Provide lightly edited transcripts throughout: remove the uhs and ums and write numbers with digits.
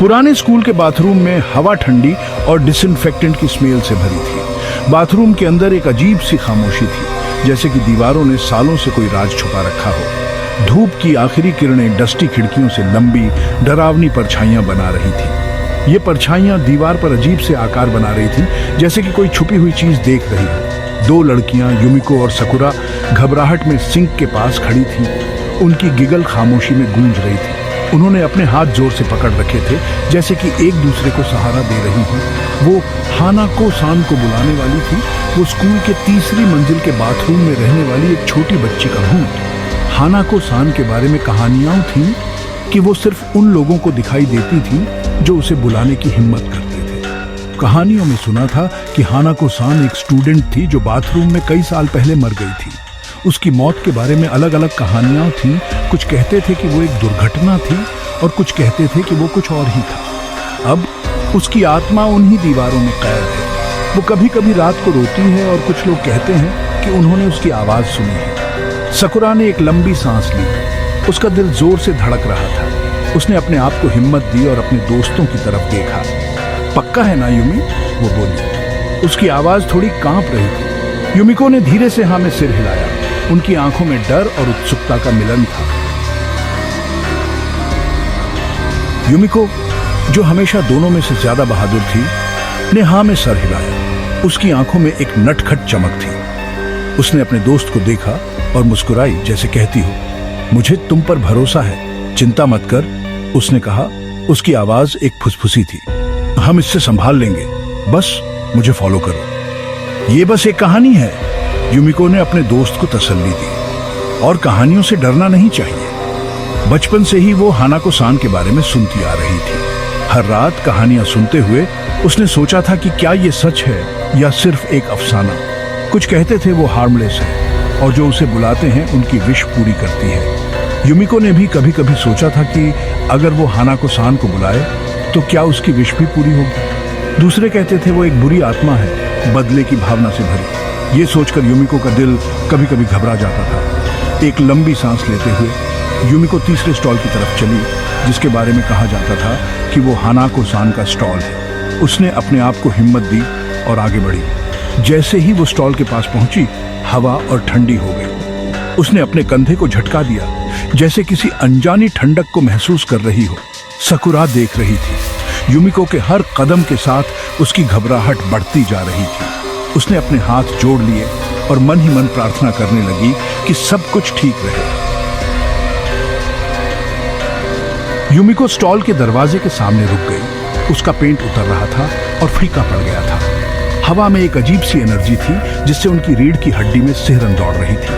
पुराने स्कूल के बाथरूम में हवा ठंडी और डिसइंफेक्टेंट की स्मेल से भरी थी। बाथरूम के अंदर एक अजीब सी खामोशी थी, जैसे कि दीवारों ने सालों से कोई राज छुपा रखा हो। धूप की आखिरी किरणें डस्टी खिड़कियों से लंबी डरावनी परछाइयां बना रही थी। ये परछाइयां दीवार पर अजीब से आकार बना रही थी, जैसे कि कोई छुपी हुई चीज देख रही हो। दो लड़कियां, युमिको और सकुरा, घबराहट में सिंक के पास खड़ी थीं। उनकी गिगल खामोशी में गूंज रही थी। उन्होंने अपने हाथ जोर से पकड़ रखे थे, जैसे कि एक दूसरे को सहारा दे रही हों। वो हानाको सान को बुलाने वाली थी, वो स्कूल के तीसरी मंजिल के बाथरूम में रहने वाली एक छोटी बच्ची का भूत। हानाको सान के बारे में कहानियां थीं कि वो सिर्फ उन लोगों को दिखाई देती थी जो उसे बुलाने की हिम्मत करते थे। कहानियों में सुना था कि हानाको सान एक स्टूडेंट थी जो बाथरूम में कई साल पहले मर गई थी। उसकी मौत के बारे में अलग अलग कहानियां थीं। कुछ कहते थे कि वो एक दुर्घटना थी और कुछ कहते थे कि वो कुछ और ही था। अब उसकी आत्मा उन्हीं दीवारों में कैद है। वो कभी कभी रात को रोती है और कुछ लोग कहते हैं कि उन्होंने उसकी आवाज सुनी है। सकुरा ने एक लंबी सांस ली। उसका दिल जोर से धड़क रहा था। उसने अपने आप को हिम्मत दी और अपने दोस्तों की तरफ देखा। पक्का है ना युमी? वो बोली। उसकी आवाज थोड़ी कांप रही थी। युमिको ने धीरे से हाँ में सिर हिलाया। उनकी आंखों में डर और उत्सुकता का मिलन था। युमिको, जो हमेशा दोनों में से ज्यादा बहादुर थी, ने हाँ में सर हिलाया। उसकी आंखों में एक नटखट चमक थी। उसने अपने दोस्त को देखा और मुस्कुराई, जैसे कहती हो, मुझे तुम पर भरोसा है, चिंता मत कर। उसने कहा। उसकी आवाज एक फुसफुसी थी। हम इससे संभाल लेंगे, बस मुझे फॉलो करो। ये बस एक कहानी है। युमिको ने अपने दोस्त को तसल्ली दी। और कहानियों से डरना नहीं चाहिए। बचपन से ही वो हानाको सान के बारे में सुनती आ रही थी। हर रात कहानियां सुनते हुए उसने सोचा था कि क्या ये सच है या सिर्फ एक अफसाना। कुछ कहते थे वो हार्मलेस है और जो उसे बुलाते हैं उनकी विश पूरी करती है। युमिको ने भी कभी कभी सोचा था कि अगर वो हानाको सान को बुलाए तो क्या उसकी विश भी पूरी होगी। दूसरे कहते थे वो एक बुरी आत्मा है, बदले की भावना से भरी। ये सोचकर युमिको का दिल कभी कभी घबरा जाता था। एक लंबी सांस लेते हुए युमिको तीसरे स्टॉल की तरफ चली, जिसके बारे में कहा जाता था कि वो हानाको सान का स्टॉल है। उसने अपने आप को हिम्मत दी और आगे बढ़ी। जैसे ही वो स्टॉल के पास पहुंची, हवा और ठंडी हो गई। उसने अपने कंधे को झटका दिया, जैसे किसी अनजानी ठंडक को महसूस कर रही हो। सकुरा देख रही थी। युमिको के हर कदम के साथ उसकी घबराहट बढ़ती जा रही थी। उसने अपने हाथ जोड़ लिए और मन ही मन प्रार्थना करने लगी कि सब कुछ ठीक रहे। युमिको स्टॉल के दरवाजे के सामने रुक गई। उसका पेंट उतर रहा था और फीका पड़ गया था। हवा में एक अजीब सी एनर्जी थी, जिससे उनकी रीढ़ की हड्डी में सिहरन दौड़ रही थी।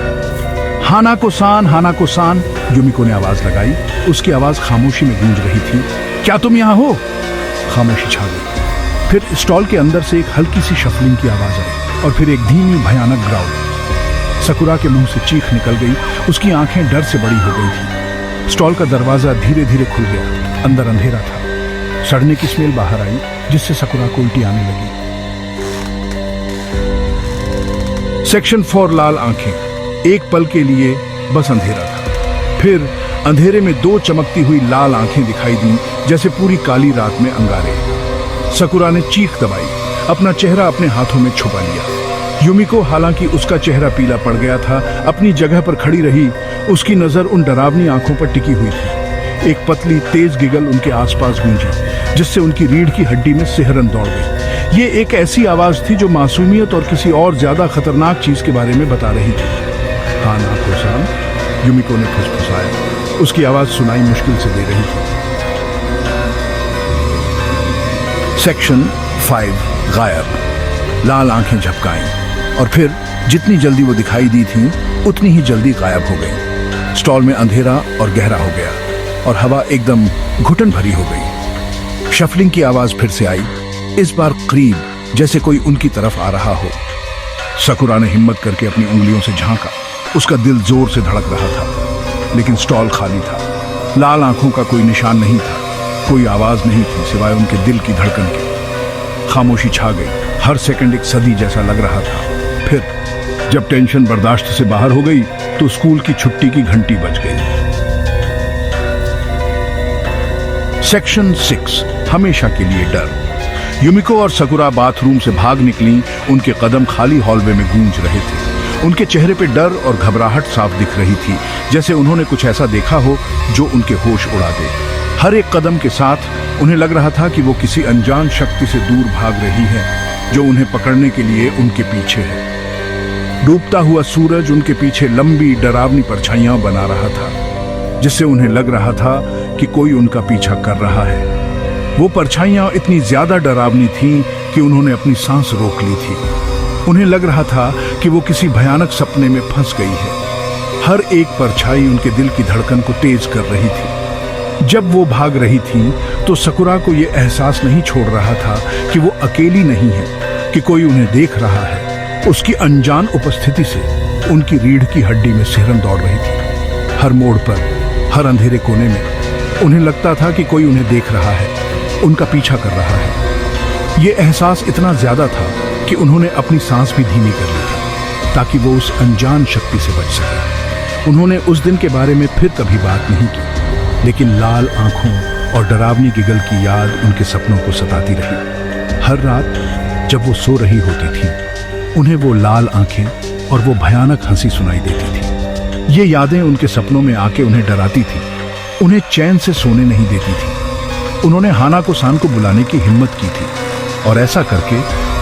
हानाको सान, युमिको ने आवाज लगाई। उसकी आवाज खामोशी में गूंज रही थी। क्या तुम यहाँ हो? खामोशी छा गई। फिर स्टॉल के अंदर से एक हल्की सी शफलिंग की आवाज आई और फिर एक धीमी भयानक ग्राउल। सकुरा के मुंह से चीख निकल गई। उसकी आंखें डर से बड़ी हो गई थी। स्टॉल का दरवाजा धीरे धीरे खुल गया। अंदर अंधेरा था। सड़ने की स्मेल बाहर आई, जिससे सकुरा को उल्टी आने लगी। सेक्शन 4 लाल आंखें। एक पल के लिए बस अंधेरा था। फिर अंधेरे में दो चमकती हुई लाल आंखें दिखाई दी, जैसे पूरी काली रात में अंगारे। सकुरा ने चीख दबाई, अपना चेहरा अपने हाथों में छुपा लिया। युमिको, हालांकि उसका चेहरा पीला पड़ गया था, अपनी जगह पर खड़ी रही। उसकी नजर उन डरावनी आंखों पर टिकी हुई थी। एक पतली तेज गिगल उनके आसपास गूंजी, जिससे उनकी रीढ़ की हड्डी में सिहरन दौड़ गई। ये एक ऐसी आवाज थी जो मासूमियत और किसी और ज्यादा खतरनाक चीज के बारे में बता रही थी। हानाको सान, युमिको ने फुसफुसाया। उसकी आवाज सुनाई मुश्किल से दे रही थी। सेक्शन 5 गायब। लाल आंखें झपकाईं और फिर जितनी जल्दी वो दिखाई दी थीं, उतनी ही जल्दी गायब हो गई। स्टॉल में अंधेरा और गहरा हो गया और हवा एकदम घुटन भरी हो गई। शफलिंग की आवाज फिर से आई, इस बार करीब, जैसे कोई उनकी तरफ आ रहा हो। सकुरा ने हिम्मत करके अपनी उंगलियों से झांका। उसका दिल जोर से धड़क रहा था, लेकिन स्टॉल खाली था। लाल आंखों का कोई निशान नहीं था। कोई आवाज नहीं थी सिवाय उनके दिल की धड़कन की। खामोशी छा गई। हर सेकंड एक सदी जैसा लग रहा था। फिर जब टेंशन बर्दाश्त से बाहर हो गई तो स्कूल की छुट्टी की घंटी बज गई। सेक्शन 6 हमेशा के लिए डर। युमिको और सकुरा बाथरूम से भाग निकली। उनके कदम खाली हॉलवे में गूंज रहे थे। उनके चेहरे पे डर और घबराहट साफ दिख रही थी, जैसे उन्होंने कुछ ऐसा देखा हो जो उनके होश उड़ा दे। हर एक कदम के साथ उन्हें लग रहा था कि वो किसी अनजान शक्ति से दूर भाग रही है, जो उन्हें पकड़ने के लिए उनके पीछे है। डूबता हुआ सूरज उनके पीछे लंबी डरावनी परछाइयां बना रहा था, जिससे उन्हें लग रहा था कि कोई उनका पीछा कर रहा है। वो परछाइयां इतनी ज्यादा डरावनी थीं कि उन्होंने अपनी सांस रोक ली थी। उन्हें लग रहा था कि वो किसी भयानक सपने में फंस गई है। हर एक परछाई उनके दिल की धड़कन को तेज कर रही थी। जब वो भाग रही थी तो सकुरा को ये एहसास नहीं छोड़ रहा था कि वो अकेली नहीं है, कि कोई उन्हें देख रहा है। उसकी अनजान उपस्थिति से उनकी रीढ़ की हड्डी में सिहरन दौड़ रही थी। हर मोड़ पर, हर अंधेरे कोने में उन्हें लगता था कि कोई उन्हें देख रहा है, उनका पीछा कर रहा है। ये एहसास इतना ज्यादा था कि उन्होंने अपनी सांस भी धीमी कर ली थी, ताकि वो उस अनजान शक्ति से बच सके। उन्होंने उस दिन के बारे में फिर कभी बात नहीं की, लेकिन लाल आंखों और डरावनी गिगल की याद उनके सपनों को सताती रही। हर रात जब वो सो रही होती थी, उन्हें वो लाल आंखें और वो भयानक हंसी सुनाई देती थी। ये यादें उनके सपनों में आके उन्हें डराती थी, उन्हें चैन से सोने नहीं देती थी। उन्होंने हानाको सान को बुलाने की हिम्मत की थी, और ऐसा करके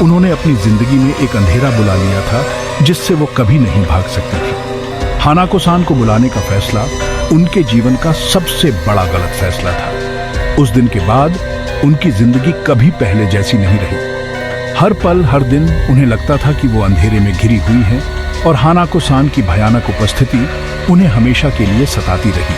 उन्होंने अपनी जिंदगी में एक अंधेरा बुला लिया था जिससे वो कभी नहीं भाग सकती थी। हानाको सान को बुलाने का फैसला उनके जीवन का सबसे बड़ा गलत फैसला था। उस दिन के बाद उनकी जिंदगी कभी पहले जैसी नहीं रही। हर पल, हर दिन उन्हें लगता था कि वो अंधेरे में घिरी हुई हैं और हानाको सान की भयानक उपस्थिति उन्हें हमेशा के लिए सताती रही।